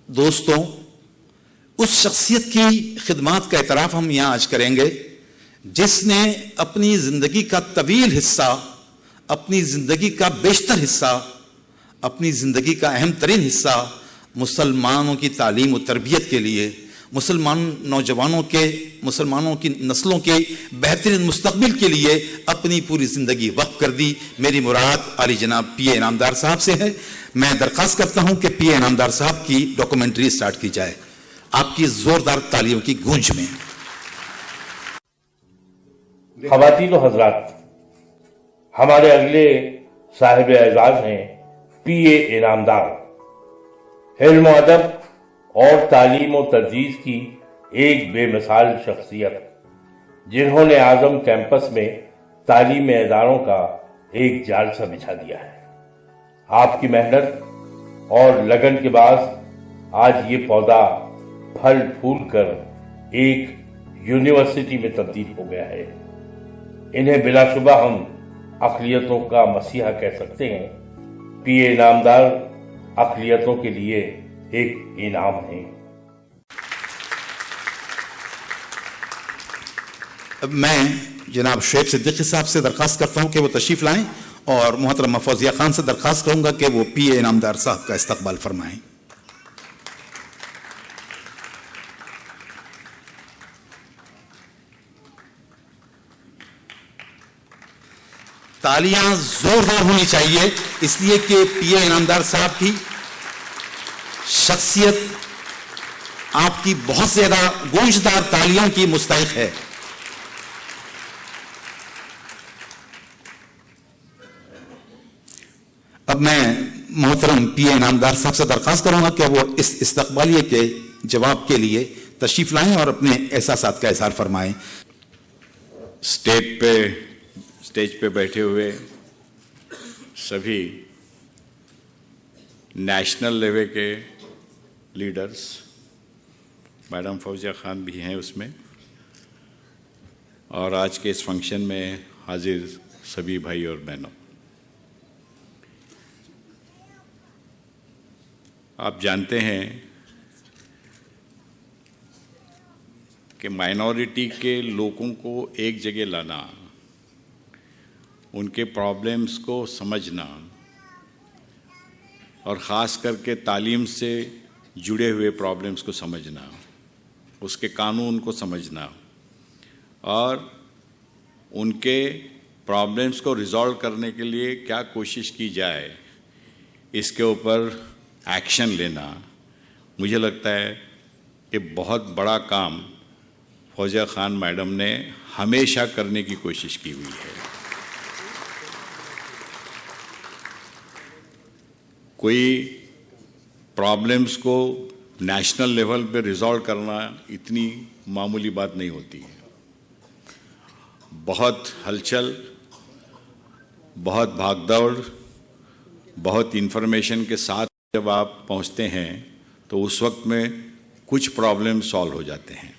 दोस्तों, उस शख्सियत की खिदमत का एतराफ़ हम यहाँ आज करेंगे जिसने अपनी ज़िंदगी का तवील हिस्सा, अपनी ज़िंदगी का बेशतर हिस्सा, अपनी ज़िंदगी का अहम तरीन हिस्सा मुसलमानों की तालीम और तरबियत के लिए, मुसलमान नौजवानों के, मुसलमानों की नस्लों के बेहतरीन मुस्तकबिल के लिए अपनी पूरी ज़िंदगी वक्फ कर दी। मेरी मुराद आली जनाब पी ए इनामदार साहब से है। मैं दरख्वास्त करता हूँ कि पी ए इनामदार साहब की डॉक्यूमेंट्री स्टार्ट की जाए, आपकी ज़ोरदार तालियों की गूंज में। ख़वातीन व हज़रात, हमारे अगले साहिब एजाज हैं पी ए इनामदार। इल्म अदब और तालीम और तर्जीह की एक बेमिसाल शख्सियत, जिन्होंने आज़म कैंपस में तालीमी इदारों का एक जाल सा बिछा दिया है। आपकी मेहनत और लगन के बाद आज ये पौधा फल फूल कर एक यूनिवर्सिटी में तब्दील हो गया है। इन्हें बिलाशुबा हम अक़लियतों का मसीहा कह सकते हैं। पी ए इनामदार अक़लियतों के लिए एक इनाम है। अब मैं जनाब शुएब सिद्दीकी साहब से दरख्वास्त करता हूं कि वो तशरीफ लाएं और मोहतरमा फौजिया खान से दरख्वास्त करूंगा कि वो पी ए इनामदार साहब का इस्तकबाल फरमाएं। तालियां जोरदार होनी चाहिए, इसलिए कि पी ए इनामदार साहब की शख्सियत आपकी बहुत ज्यादा गूंजदार तालियों की मुस्तहिक है। अब मैं मोहतरम पी ए इनामदार साहब से दरख्वास्त करूंगा कि वो इस इस्तकबालिये के जवाब के लिए तशरीफ लाएं और अपने एहसासात का इज़हार फरमाएं। स्टेज पे बैठे हुए सभी नेशनल लेवल के लीडर्स, मैडम फौजिया खान भी हैं उसमें, और आज के इस फंक्शन में हाजिर सभी भाई और बहनों, आप जानते हैं कि माइनॉरिटी के लोगों को एक जगह लाना, उनके प्रॉब्लम्स को समझना और ख़ास करके तालीम से जुड़े हुए प्रॉब्लम्स को समझना, उसके कानून को समझना और उनके प्रॉब्लम्स को रिजॉल्व करने के लिए क्या कोशिश की जाए, इसके ऊपर एक्शन लेना, मुझे लगता है कि बहुत बड़ा काम फौजिया खान मैडम ने हमेशा करने की कोशिश की हुई है। कोई प्रॉब्लम्स को नेशनल लेवल पे रिजॉल्व करना इतनी मामूली बात नहीं होती है। बहुत हलचल, बहुत भागदौड़, बहुत इंफॉर्मेशन के साथ जब आप पहुंचते हैं तो उस वक्त में कुछ प्रॉब्लम सॉल्व हो जाते हैं।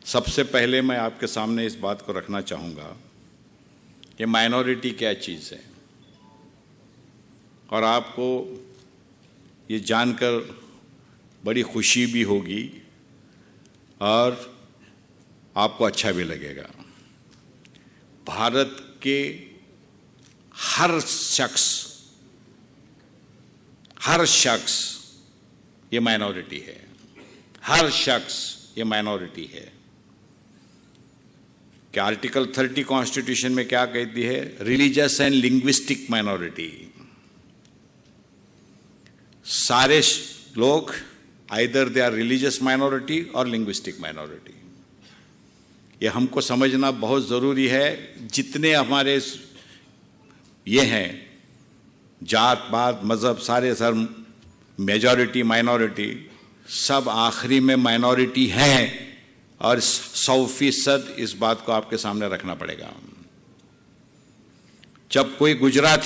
सबसे पहले मैं आपके सामने इस बात को रखना चाहूँगा कि माइनॉरिटी क्या चीज़ है, और आपको ये जानकर बड़ी खुशी भी होगी और आपको अच्छा भी लगेगा। भारत के हर शख्स ये माइनॉरिटी है, हर शख्स ये माइनॉरिटी है। कि आर्टिकल 30 कॉन्स्टिट्यूशन में क्या कहती है? Religious and linguistic minority. सारे लोग either they are religious minority और लिंग्विस्टिक माइनॉरिटी। ये हमको समझना बहुत ज़रूरी है। जितने हमारे ये हैं जात पात मज़हब, सारे सर मेजॉरिटी माइनॉरिटी, सब आखिरी में माइनॉरिटी हैं, और 100% इस बात को आपके सामने रखना पड़ेगा। जब कोई गुजरात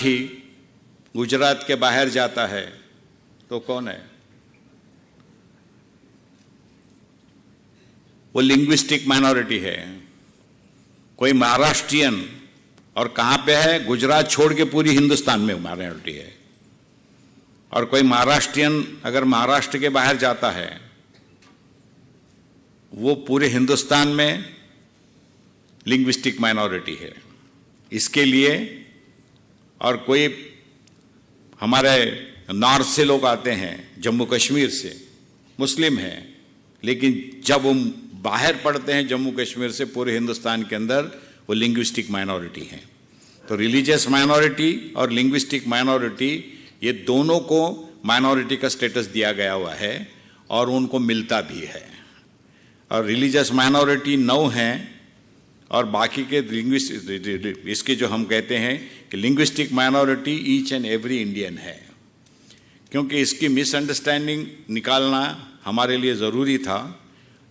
के बाहर जाता है तो कौन है? वो लिंग्विस्टिक माइनॉरिटी है। कोई महाराष्ट्रियन, और कहाँ पे है? गुजरात छोड़ के पूरी हिंदुस्तान में माइनॉरिटी है। और कोई महाराष्ट्रियन अगर महाराष्ट्र के बाहर जाता है, वो पूरे हिंदुस्तान में लिंग्विस्टिक माइनॉरिटी है। इसके लिए और कोई हमारे नॉर्थ से लोग आते हैं, जम्मू कश्मीर से, मुस्लिम हैं, लेकिन जब वो बाहर पढ़ते हैं जम्मू कश्मीर से, पूरे हिंदुस्तान के अंदर वो लिंग्विस्टिक माइनॉरिटी हैं। तो रिलीजियस माइनॉरिटी और लिंग्विस्टिक माइनॉरिटी, ये दोनों को माइनॉरिटी का स्टेटस दिया गया हुआ है और उनको मिलता भी है। और रिलीजियस माइनॉरिटी 9 हैं और बाकी के इसके जो हम कहते हैं कि linguistic minority each and every Indian है। क्योंकि इसकी मिसअंडरस्टैंडिंग निकालना हमारे लिए ज़रूरी था,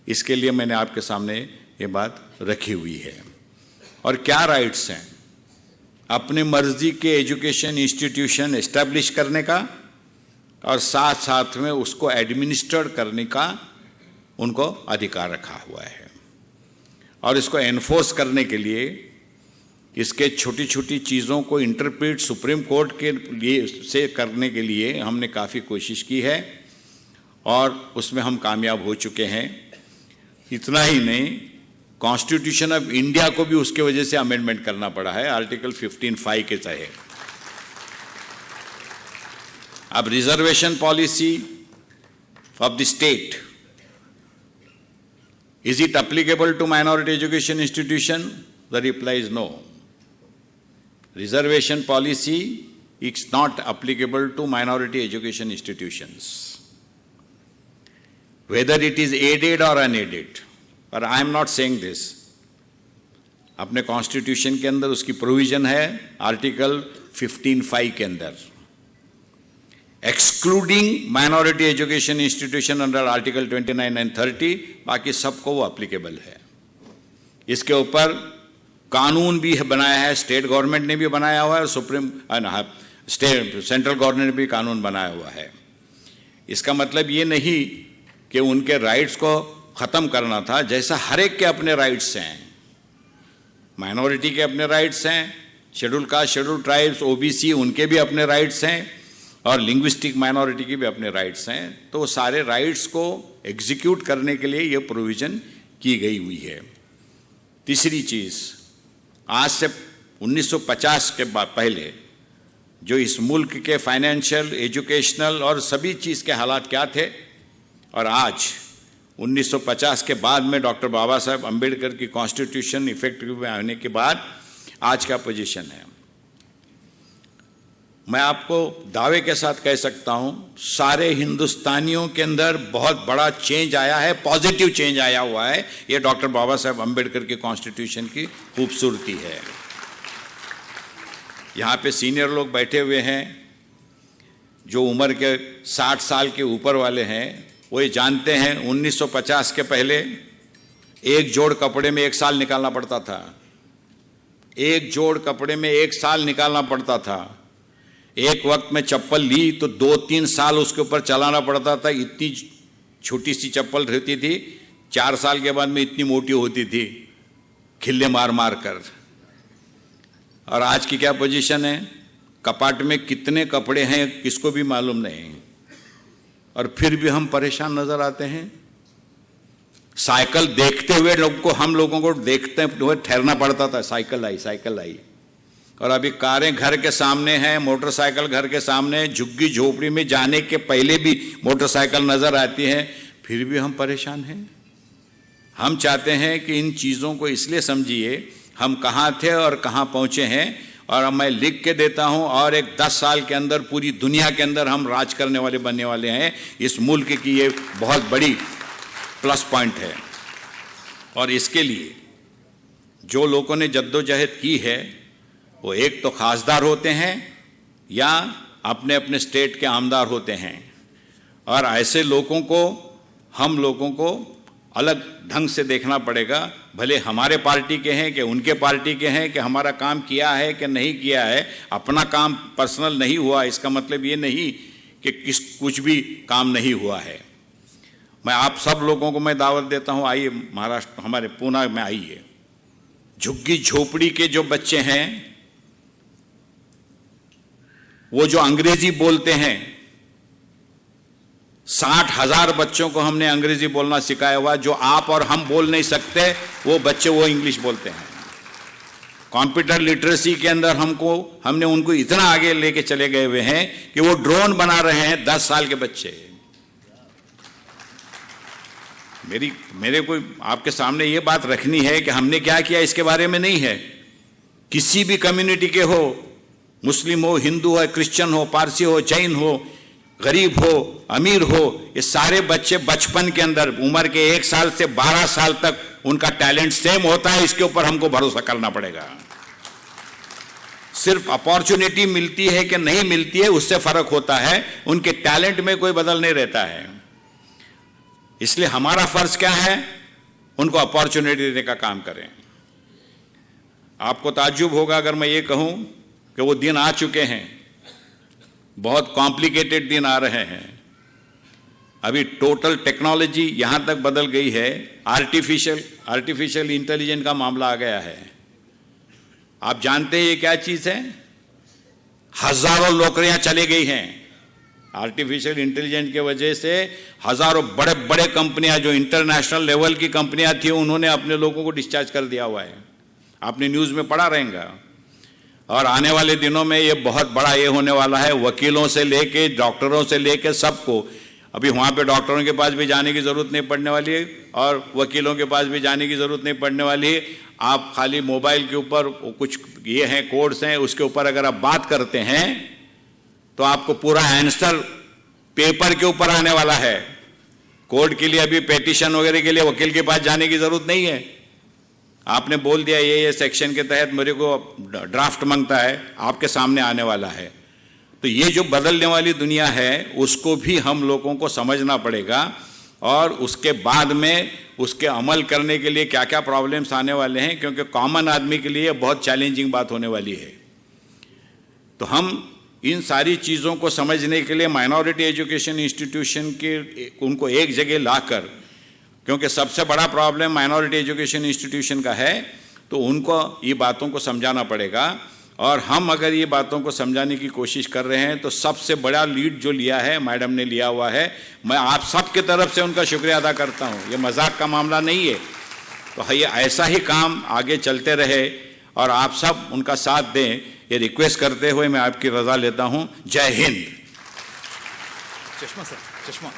इसके लिए मैंने आपके सामने ये बात रखी हुई है। और क्या राइट्स हैं? अपने मर्जी के एजुकेशन इंस्टीट्यूशन एस्टैब्लिश करने का और साथ साथ में उसको एडमिनिस्ट्रेट करने का उनको अधिकार रखा हुआ है। और इसको एनफोर्स करने के लिए, इसके छोटी छोटी चीज़ों को इंटरप्रेट सुप्रीम कोर्ट के लिए से करने के लिए हमने काफ़ी कोशिश की है और उसमें हम कामयाब हो चुके हैं। इतना ही नहीं, कॉन्स्टिट्यूशन ऑफ इंडिया को भी उसके वजह से अमेंडमेंट करना पड़ा है आर्टिकल 15(5) के तहत। अब reservation policy of the state, is it applicable to minority education institution? The reply is no. Reservation policy is not applicable to minority education institutions, whether it is aided or unaided. But I am not saying this. अपने constitution के अंदर उसकी provision है article 15(5) के अंदर, excluding minority education institution under article 29 and 30, बाकी सबको वो अप्लीकेबल है। इसके ऊपर कानून भी बनाया है, स्टेट गवर्नमेंट ने भी बनाया हुआ है और सेंट्रल गवर्नमेंट ने भी कानून बनाया हुआ है। इसका मतलब ये नहीं कि उनके राइट्स को ख़त्म करना था, जैसा हर एक के अपने राइट्स हैं। माइनॉरिटी के अपने राइट्स हैं, schedule caste, schedule tribes, OBC, उनके भी अपने राइट्स हैं और लिंग्विस्टिक माइनॉरिटी के भी अपने राइट्स हैं। तो वो सारे राइट्स को एग्जीक्यूट करने के लिए ये प्रोविज़न की गई हुई है। तीसरी चीज़, आज से 1950 के बाद पहले जो इस मुल्क के फाइनेंशियल, एजुकेशनल और सभी चीज़ के हालात क्या थे, और आज 1950 के बाद में डॉक्टर बाबा साहब अम्बेडकर की कॉन्स्टिट्यूशन इफेक्टिव में आने के बाद आज का पोजीशन है। मैं आपको दावे के साथ कह सकता हूं, सारे हिंदुस्तानियों के अंदर बहुत बड़ा चेंज आया है, पॉजिटिव चेंज आया हुआ है। ये डॉक्टर बाबा साहब अम्बेडकर के कॉन्स्टिट्यूशन की खूबसूरती है। यहाँ पे सीनियर लोग बैठे हुए हैं, जो उम्र के 60 साल के ऊपर वाले हैं, वो ये जानते हैं 1950 के पहले एक जोड़ कपड़े में 1 साल निकालना पड़ता था। एक जोड़ कपड़े में 1 साल निकालना पड़ता था। एक वक्त में चप्पल ली तो 2-3 साल उसके ऊपर चलाना पड़ता था। इतनी छोटी सी चप्पल रहती थी, 4 साल के बाद में इतनी मोटी होती थी, खिल्ले मार मार कर। और आज की क्या पोजीशन है? कपाट में कितने कपड़े हैं किसको भी मालूम नहीं, और फिर भी हम परेशान नजर आते हैं। साइकिल देखते हुए हम लोगों को देखते हुए ठहरना पड़ता था, साइकिल आई, साइकिल आई। और अभी कारें घर के सामने हैं, मोटरसाइकिल घर के सामने, झुग्गी झोपड़ी में जाने के पहले भी मोटरसाइकिल नजर आती है, फिर भी हम परेशान हैं। हम चाहते हैं कि इन चीज़ों को इसलिए समझिए हम कहाँ थे और कहाँ पहुँचे हैं। और मैं लिख के देता हूँ, और एक 10 साल के अंदर पूरी दुनिया के अंदर हम राज करने वाले बनने वाले हैं। इस मुल्क की ये बहुत बड़ी प्लस पॉइंट है। और इसके लिए जो लोगों ने जद्दोजहद की है, वो एक तो खासदार होते हैं या अपने अपने स्टेट के आमदार होते हैं। और ऐसे लोगों को, हम लोगों को अलग ढंग से देखना पड़ेगा, भले हमारे पार्टी के हैं कि उनके पार्टी के हैं, कि हमारा काम किया है कि नहीं किया है। अपना काम पर्सनल नहीं हुआ, इसका मतलब ये नहीं कि कुछ भी काम नहीं हुआ है। मैं आप सब लोगों को मैं दावत देता हूँ, आइए महाराष्ट्र, हमारे पूना में आइए। झुग्गी झोपड़ी के जो बच्चे हैं, वो जो अंग्रेजी बोलते हैं, 60,000 बच्चों को हमने अंग्रेजी बोलना सिखाया हुआ। जो आप और हम बोल नहीं सकते वो बच्चे वो इंग्लिश बोलते हैं। कंप्यूटर लिटरेसी के अंदर हमने उनको इतना आगे लेके चले गए हुए हैं कि वो ड्रोन बना रहे हैं 10 साल के बच्चे। मेरे को आपके सामने ये बात रखनी है कि हमने क्या किया इसके बारे में नहीं है। किसी भी कम्युनिटी के हो, मुस्लिम हो, हिंदू हो, क्रिश्चियन हो, पारसी हो, जैन हो, गरीब हो, अमीर हो, ये सारे बच्चे बचपन के अंदर उम्र के 1 साल से 12 साल तक उनका टैलेंट सेम होता है। इसके ऊपर हमको भरोसा करना पड़ेगा। सिर्फ अपॉर्चुनिटी मिलती है कि नहीं मिलती है उससे फर्क होता है, उनके टैलेंट में कोई बदल नहीं रहता है। इसलिए हमारा फर्ज क्या है, उनको अपॉर्चुनिटी देने का काम करें। आपको ताज्जुब होगा अगर मैं ये कहूं कि वो दिन आ चुके हैं, बहुत कॉम्प्लिकेटेड दिन आ रहे हैं। अभी टोटल टेक्नोलॉजी यहां तक बदल गई है, आर्टिफिशियल इंटेलिजेंस का मामला आ गया है। आप जानते हैं ये क्या चीज है? हजारों नौकरियां चली गई हैं आर्टिफिशियल इंटेलिजेंस के वजह से। हजारों बड़े बड़े कंपनियां जो इंटरनेशनल लेवल की कंपनियां थी उन्होंने अपने लोगों को डिस्चार्ज कर दिया हुआ है। आपने न्यूज में पढ़ा रहेगा। और आने वाले दिनों में ये बहुत बड़ा ये होने वाला है, वकीलों से लेके डॉक्टरों से लेके सबको। अभी वहाँ पे डॉक्टरों के पास भी जाने की ज़रूरत नहीं पड़ने वाली है और वकीलों के पास भी जाने की ज़रूरत नहीं पड़ने वाली है। आप खाली मोबाइल के ऊपर कुछ ये हैं कोड्स हैं, उसके ऊपर अगर आप बात करते हैं तो आपको पूरा आंसर पेपर के ऊपर आने वाला है। कोर्ट के लिए अभी पेटिशन वगैरह के लिए वकील के पास जाने की ज़रूरत नहीं है। आपने बोल दिया ये सेक्शन के तहत मेरे को ड्राफ्ट मांगता है, आपके सामने आने वाला है। तो ये जो बदलने वाली दुनिया है उसको भी हम लोगों को समझना पड़ेगा और उसके बाद में उसके अमल करने के लिए क्या क्या प्रॉब्लम्स आने वाले हैं, क्योंकि कॉमन आदमी के लिए बहुत चैलेंजिंग बात होने वाली है। तो हम इन सारी चीज़ों को समझने के लिए माइनॉरिटी एजुकेशन इंस्टीट्यूशन के उनको एक जगह लाकर, क्योंकि सबसे बड़ा प्रॉब्लम माइनॉरिटी एजुकेशन इंस्टीट्यूशन का है, तो उनको ये बातों को समझाना पड़ेगा। और हम अगर ये बातों को समझाने की कोशिश कर रहे हैं तो सबसे बड़ा लीड जो लिया है मैडम ने लिया हुआ है, मैं आप सब की तरफ से उनका शुक्रिया अदा करता हूँ। ये मजाक का मामला नहीं है। तो ये ऐसा ही काम आगे चलते रहे और आप सब उनका साथ दें, ये रिक्वेस्ट करते हुए मैं आपकी रजा लेता हूँ। जय हिंद। चश्मा सर, चश्मा।